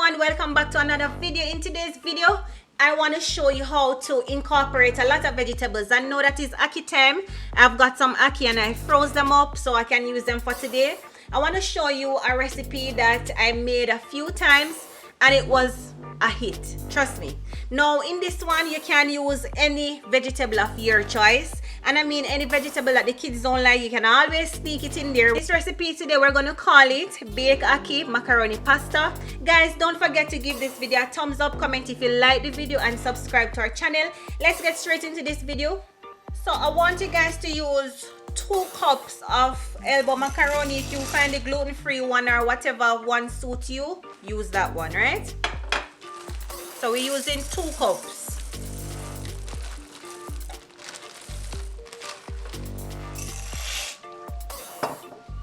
everyone, welcome back to another video. In today's video I want to show you how to incorporate a lot of vegetables. I know that is Ackee time. I've got some Ackee and I froze them up so I can use them for today. I want to show you a recipe that I made a few times and it was a hit, trust me. Now in this one you can use any vegetable of your choice, and I mean any vegetable that the kids don't like, you can always sneak it in there. This recipe today we're going to call it Baked Ackee Macaroni Pasta. Guys, don't forget to give this video a thumbs up, comment if you like the video, and subscribe to our channel. Let's get straight into this video. So I want you guys to use 2 cups of elbow macaroni. If you find the gluten-free one or whatever one suits you, use that one, right? So we're using 2 cups.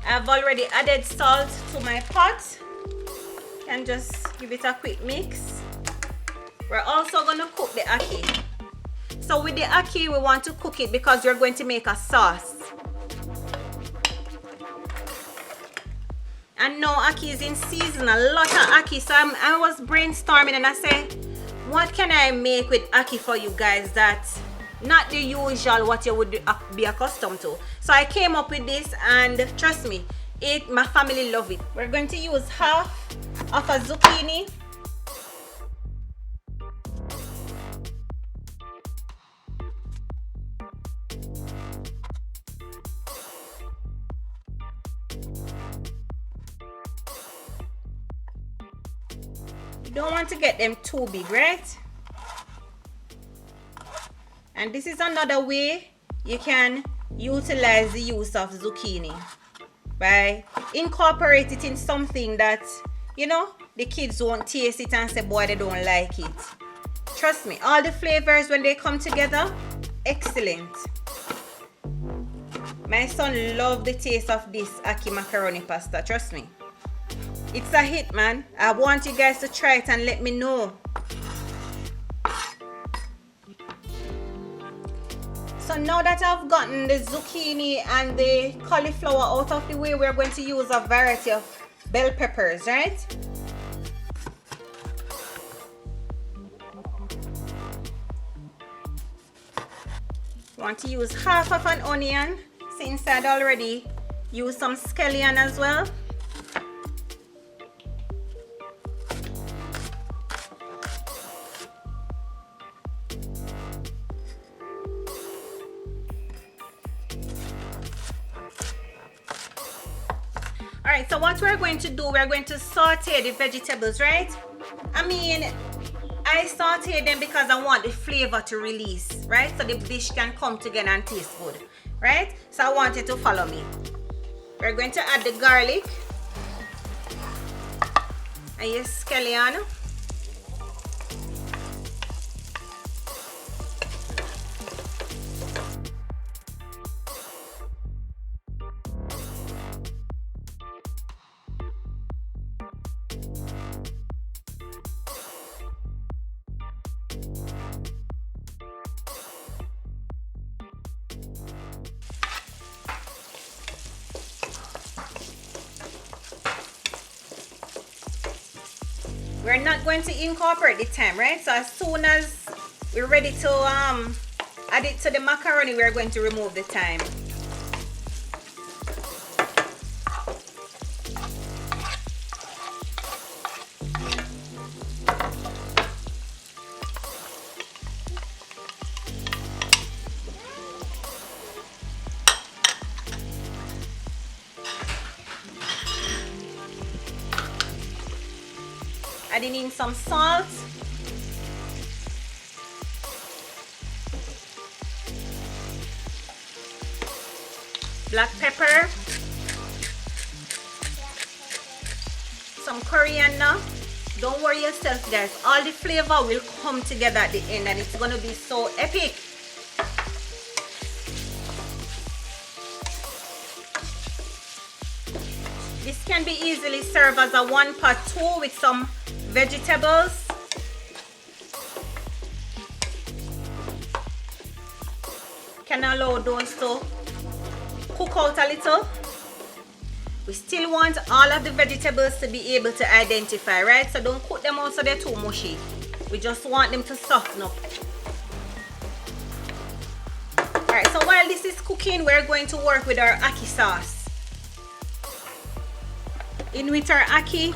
I've already added salt to my pot and just give it a quick mix. We're also going to cook the Ackee. So with the Ackee we want to cook it because we're going to make a sauce. And now Ackee is in season, a lot of Ackee. So I was brainstorming and I said, what can I make with Ackee for you guys that's not the usual what you would be accustomed to? So I came up with this, and trust me, my family love it. We're going to use half of a zucchini. You don't want to get them too big, right? And this is another way you can utilize the use of zucchini, by incorporate it in something that, you know, the kids won't taste it and say, boy, they don't like it. Trust me, all the flavors when they come together, excellent. My son loved the taste of this Ackee macaroni pasta, trust me. It's a hit, man. I want you guys to try it and let me know. So now that I've gotten the zucchini and the cauliflower out of the way, we're going to use a variety of bell peppers, right? Want to use half of an onion, since I'd already used some scallion as well. Alright, so what we're going to do, we're going to saute the vegetables, right? I mean, I sauteed them because I want the flavor to release, right? So the dish can come together and taste good, right? So I want you to follow me. We're going to add the garlic and your scallion. We're not going to incorporate the thyme, right? So as soon as we're ready to add it to the macaroni, we're going to remove the thyme. Adding in some salt, black pepper, some coriander. Don't worry yourself, guys, all the flavor will come together at the end and it's going to be so epic. This can be easily served as a 1-pot too with some vegetables. Can allow those to cook out a little. We still want all of the vegetables to be able to identify, right? So don't cook them out so they're too mushy. We just want them to soften up. Alright, so while this is cooking, we're going to work with our ackee sauce. In with our ackee.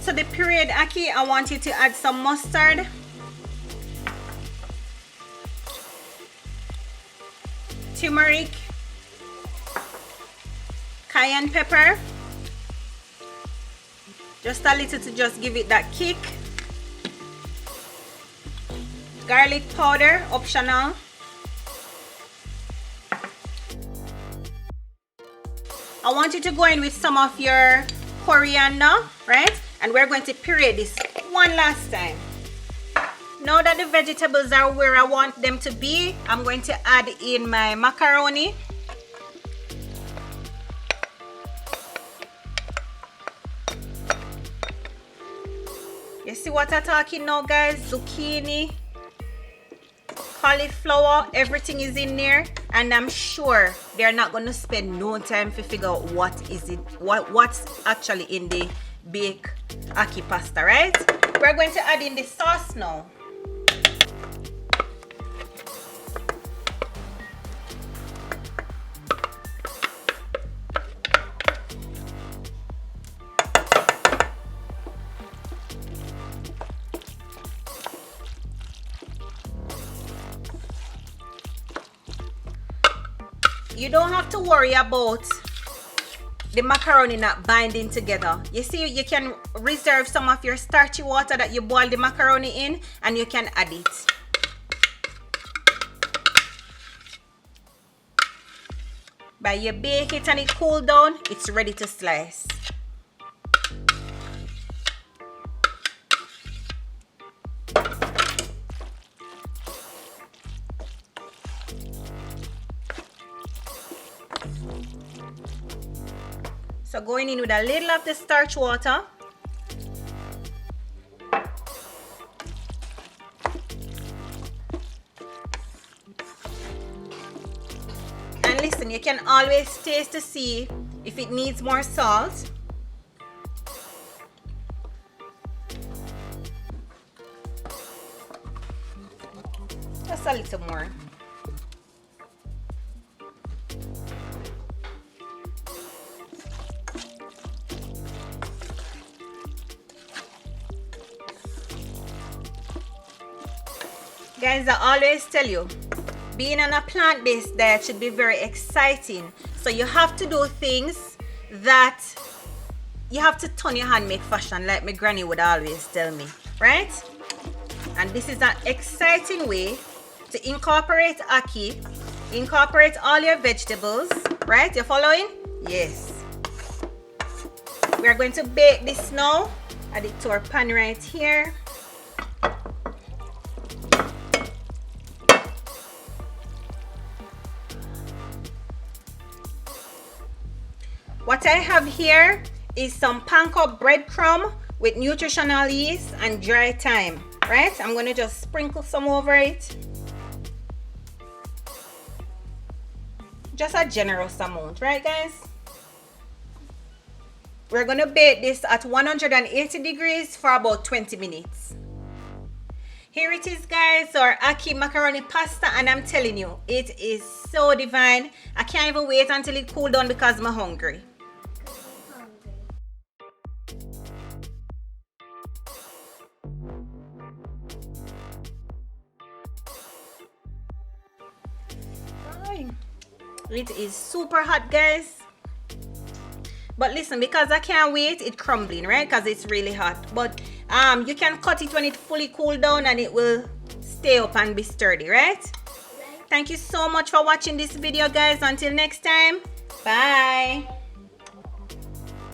So the pureed ackee, I want you to add some mustard, turmeric, cayenne pepper, just a little to just give it that kick, garlic powder, optional, I want you to go in with some of your coriander, right? And we're going to puree this one last time. Now that the vegetables are where I want them to be, I'm going to add in my macaroni. You see what I'm talking now, guys? Zucchini, cauliflower, everything is in there, and I'm sure they're not going to spend no time to figure out what's actually in the baked ackee pasta, right? We're going to add in the sauce now. You don't have to worry about the macaroni not binding together. You see, you can reserve some of your starchy water that you boil the macaroni in, and you can add it. By you bake it and it cool down, it's ready to slice. So going in with a little of the starch water. And listen, you can always taste to see if it needs more salt. Just a little more. Guys, I always tell you, being on a plant-based diet should be very exciting. So you have to do things that you have to turn your hand make fashion, like my granny would always tell me, right? And this is an exciting way to incorporate ackee, incorporate all your vegetables, right? You're following? Yes. We are going to bake this now. Add it to our pan right here. What I have here is some Pankco breadcrumb with nutritional yeast and dry thyme, right? I'm going to just sprinkle some over it. Just a generous amount, right, guys? We're going to bake this at 180 degrees for about 20 minutes. Here it is, guys, our ackee macaroni pasta, and I'm telling you, it is so divine. I can't even wait until it cools down because I'm hungry. It is super hot, guys, but listen, because I can't wait, it's crumbling, right? Because it's really hot. But you can cut it when it fully cool down and it will stay up and be sturdy, right? Thank you so much for watching this video, guys. Until next time, bye.